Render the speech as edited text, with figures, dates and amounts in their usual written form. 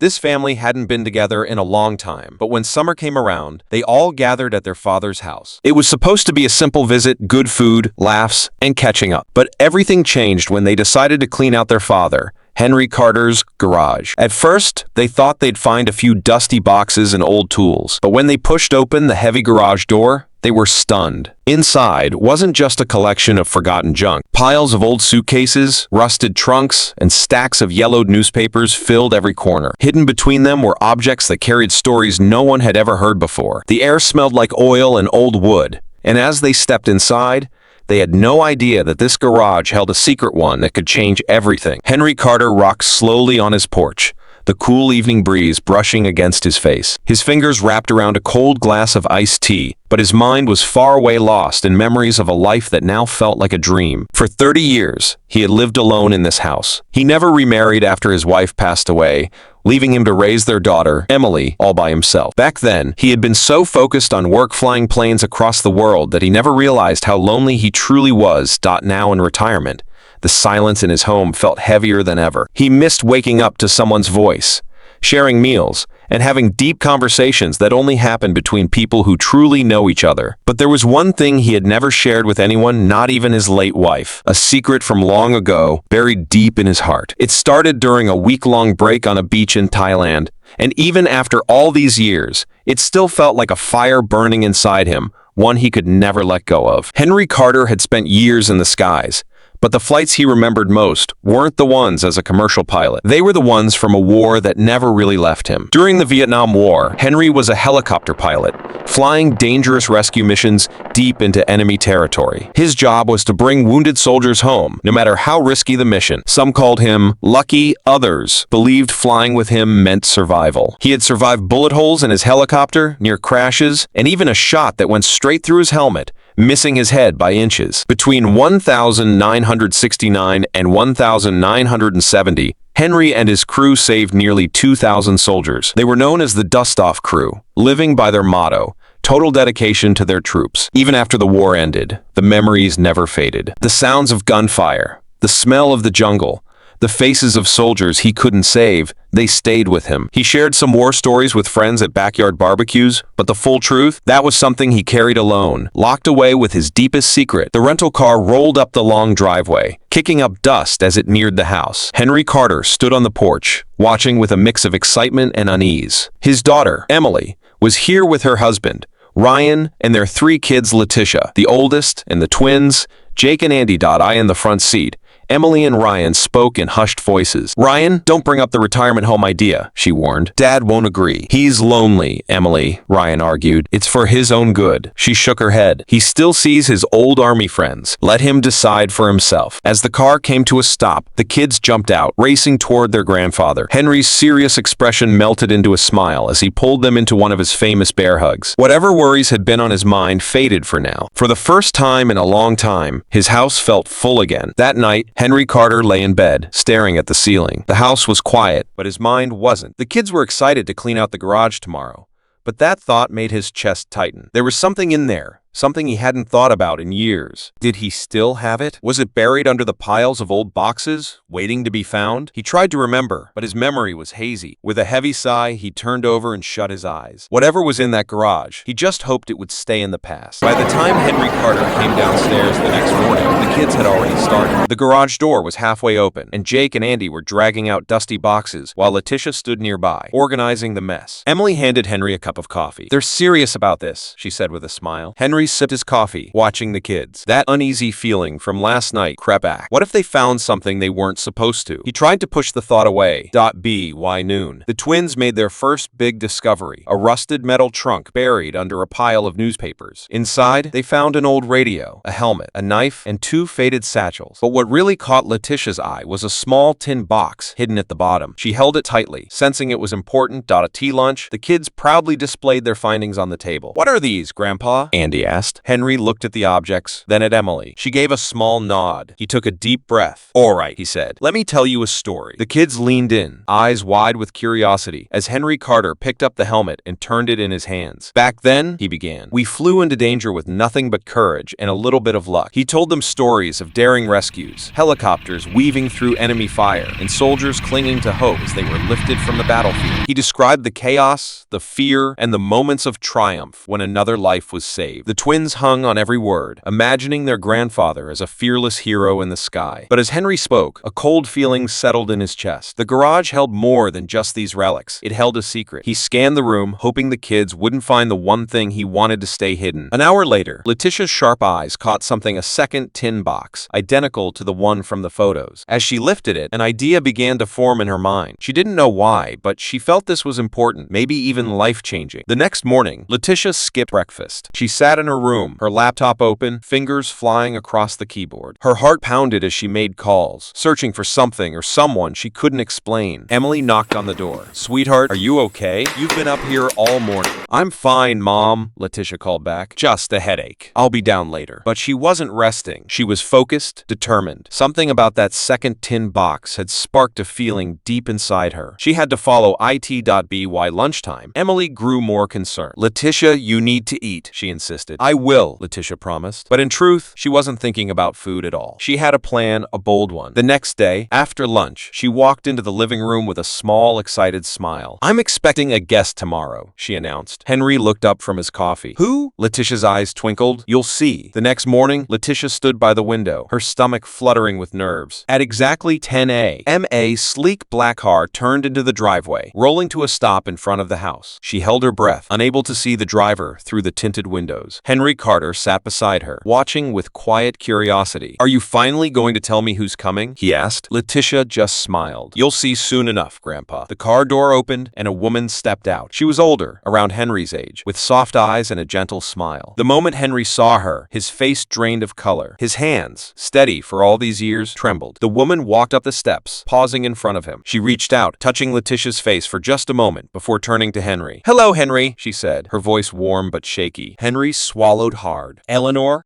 This family hadn't been together in a long time, but when summer came around, they all gathered at their father's house. It was supposed to be a simple visit, good food, laughs, and catching up. But everything changed when they decided to clean out their father, Henry Carter's garage. At first, they thought they'd find a few dusty boxes and old tools, but when they pushed open the heavy garage door, they were stunned. Inside wasn't just a collection of forgotten junk. Piles of old suitcases, rusted trunks, and stacks of yellowed newspapers filled every corner. Hidden between them were objects that carried stories no one had ever heard before. The air smelled like oil and old wood, and as they stepped inside, they had no idea that this garage held a secret one that could change everything. Henry Carter rocked slowly on his porch, the cool evening breeze brushing against his face. His fingers wrapped around a cold glass of iced tea, but his mind was far away, lost in memories of a life that now felt like a dream. For 30 years, he had lived alone in this house. He never remarried after his wife passed away, leaving him to raise their daughter, Emily, all by himself. Back then, he had been so focused on work flying planes across the world that he never realized how lonely he truly was. Now in retirement, the silence in his home felt heavier than ever. He missed waking up to someone's voice, sharing meals, and having deep conversations that only happened between people who truly know each other. But there was one thing he had never shared with anyone, not even his late wife. A secret from long ago, buried deep in his heart. It started during a week-long break on a beach in Thailand, and even after all these years, it still felt like a fire burning inside him, one he could never let go of. Henry Carter had spent years in the skies, but the flights he remembered most weren't the ones as a commercial pilot. They were the ones from a war that never really left him. During the Vietnam War, Henry was a helicopter pilot, flying dangerous rescue missions deep into enemy territory. His job was to bring wounded soldiers home, no matter how risky the mission. Some called him lucky, others believed flying with him meant survival. He had survived bullet holes in his helicopter, near crashes, and even a shot that went straight through his helmet, missing his head by inches. Between 1969 and 1970, Henry and his crew saved nearly 2,000 soldiers. They were known as the Dust-Off Crew, living by their motto, total dedication to their troops. Even after the war ended, the memories never faded. The sounds of gunfire, the smell of the jungle, the faces of soldiers he couldn't save, they stayed with him. He shared some war stories with friends at backyard barbecues, but the full truth, that was something he carried alone, locked away with his deepest secret. The rental car rolled up the long driveway, kicking up dust as it neared the house. Henry Carter stood on the porch, watching with a mix of excitement and unease. His daughter, Emily, was here with her husband, Ryan, and their 3 kids, Leticia, the oldest, and the twins, Jake and Andy. I in the front seat. Emily and Ryan spoke in hushed voices. "Ryan, don't bring up the retirement home idea," she warned. "Dad won't agree." "He's lonely, Emily," Ryan argued. "It's for his own good." She shook her head. "He still sees his old army friends. Let him decide for himself." As the car came to a stop, the kids jumped out, racing toward their grandfather. Henry's serious expression melted into a smile as he pulled them into one of his famous bear hugs. Whatever worries had been on his mind faded for now. For the first time in a long time, his house felt full again. That night, Henry Carter lay in bed, staring at the ceiling. The house was quiet, but his mind wasn't. The kids were excited to clean out the garage tomorrow, but that thought made his chest tighten. There was something in there, something he hadn't thought about in years. Did he still have it? Was it buried under the piles of old boxes, waiting to be found? He tried to remember, but his memory was hazy. With a heavy sigh, he turned over and shut his eyes. Whatever was in that garage, he just hoped it would stay in the past. By the time Henry Carter came downstairs the next morning, the kids had already started. The garage door was halfway open, and Jake and Andy were dragging out dusty boxes, while Leticia stood nearby, organizing the mess. Emily handed Henry a cup of coffee. "They're serious about this," she said with a smile. Henry sipped his coffee, watching the kids. That uneasy feeling from last night crept back. What if they found something they weren't supposed to? He tried to push the thought away. By noon, the twins made their first big discovery, a rusted metal trunk buried under a pile of newspapers. Inside, they found an old radio, a helmet, a knife, and 2 faded satchels. But what really caught Leticia's eye was a small tin box hidden at the bottom. She held it tightly, sensing it was important. A tea lunch. The kids proudly displayed their findings on the table. "What are these, Grandpa?" Andy asked. Henry looked at the objects, then at Emily. She gave a small nod. He took a deep breath. All right, he said. Let me tell you a story. The kids leaned in, eyes wide with curiosity, as Henry Carter picked up the helmet and turned it in his hands. Back then, he began, we flew into danger with nothing but courage and a little bit of luck. He told them stories of daring rescues, helicopters weaving through enemy fire, and soldiers clinging to hope as they were lifted from the battlefield. He described the chaos, the fear, and the moments of triumph when another life was saved. The twins hung on every word, imagining their grandfather as a fearless hero in the sky. But as Henry spoke, a cold feeling settled in his chest. The garage held more than just these relics. It held a secret. He scanned the room, hoping the kids wouldn't find the one thing he wanted to stay hidden. An hour later, Leticia's sharp eyes caught something, a second tin box, identical to the one from the photos. As she lifted it, an idea began to form in her mind. She didn't know why, but she felt this was important, maybe even life-changing. The next morning, Leticia skipped breakfast. She sat in her room, her laptop open, fingers flying across the keyboard. Her heart pounded as she made calls, searching for something or someone she couldn't explain. Emily knocked on the door. Sweetheart, are you okay? You've been up here all morning. I'm fine, Mom, Leticia called back. Just a headache. I'll be down later. But she wasn't resting. She was focused, determined. Something about that second tin box had sparked a feeling deep inside her. She had to follow it.by lunchtime. Emily grew more concerned. Leticia, you need to eat, she insisted. I will, Leticia promised. But in truth, she wasn't thinking about food at all. She had a plan, a bold one. The next day, after lunch, she walked into the living room with a small, excited smile. I'm expecting a guest tomorrow, she announced. Henry looked up from his coffee. Who? Leticia's eyes twinkled. You'll see. The next morning, Leticia stood by the window, her stomach fluttering with nerves. At exactly 10 a.m., a sleek black car turned into the driveway, rolling to a stop in front of the house. She held her breath, unable to see the driver through the tinted windows. Henry Carter sat beside her, watching with quiet curiosity. Are you finally going to tell me who's coming? He asked. Leticia just smiled. You'll see soon enough, Grandpa. The car door opened, and a woman stepped out. She was older, around Henry's age, with soft eyes and a gentle smile. The moment Henry saw her, his face drained of color. His hands, steady for all these years, trembled. The woman walked up the steps, pausing in front of him. She reached out, touching Leticia's face for just a moment before turning to Henry. Hello, Henry, she said, her voice warm but shaky. Henry swallowed hard. Eleanor,